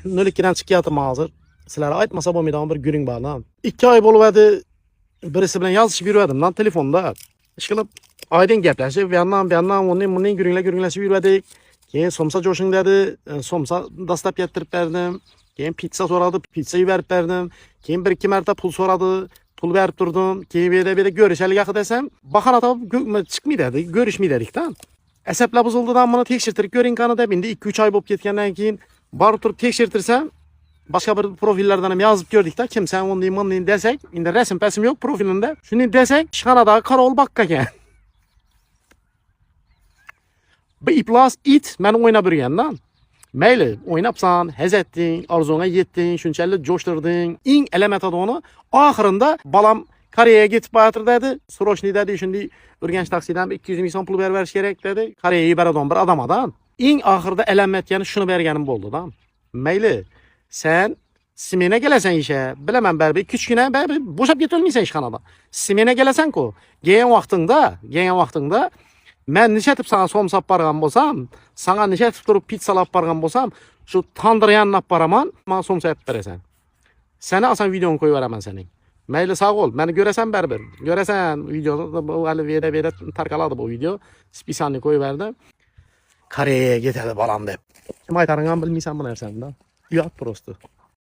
0-2'den çıkıyatım hazır. Sizlere aytmasa bo'lmaydigan bir günün var lan. 2 ay bo'ladi. Birisi bilan yazışıp yürüdüm lan telefonda. İşkılıp aydın gaplashib, bu yandan bunun gürünglashib yürüdik. Keyin somsa jo'shing dedi. Somsa dastlab keltirib berdim. Keyin pizza so'radi, pizza yuborib berdim. Keyin 1-2 marta pul so'radi. Pul berib turdim. Keyin bir de görüşelik haqi desem, bahana topib chiqmaydi dedi. Görüşmaydi dedikdan. Asablar buzildidan buni tekshirtirib ko'ring qani deb, endi 2-3 ay bo'lib ketgandan keyin borib turib tekshirtirsam, başka bir profillerden ham yazıp gördük da kim sen onu diyeyim desek, endi resim pesim yok profilinde. Şunu desek, işxonadagi qarovul bakka ekan. Bu iplas it meni o'ynab yurgandan. Mayli, o'ynabsan, haz etding, arzunga yetding, shunchalik jo'shtirding. Eng alamat onu oxirida balam Koreyaga ketib boratir dedi. Srochniy dedi, shunday Urganch taksidan 200 ming so'm pul berib berish kerak dedi. Koreyaga yuboradigan bir odamdan. Eng oxirida alamat yani shuni berganim bo'ldi-da. Mayli, sen simene gelesen işe, bilemem berbi 2-3 güne berbi boşap getolmaysan işxonada. Simene gelesen ko, gelgen vaqtingda men nishatib sana somsap bargan bolsam, sana nishatib turib pizzalab bargan bolsam, şu tandır yanına baraman, bana somsa yapıp beresen. Seni asan videonu koyup veraman senin. Mayli sağ ol, beni göresen berber. Göresen videoda bu hali veda tarqaladı bu video. Spisanni koyup verdi. Koreyaga ketadi balam deb. Kim aytaringam bilmaysan bu narsani da. Uyat prosto.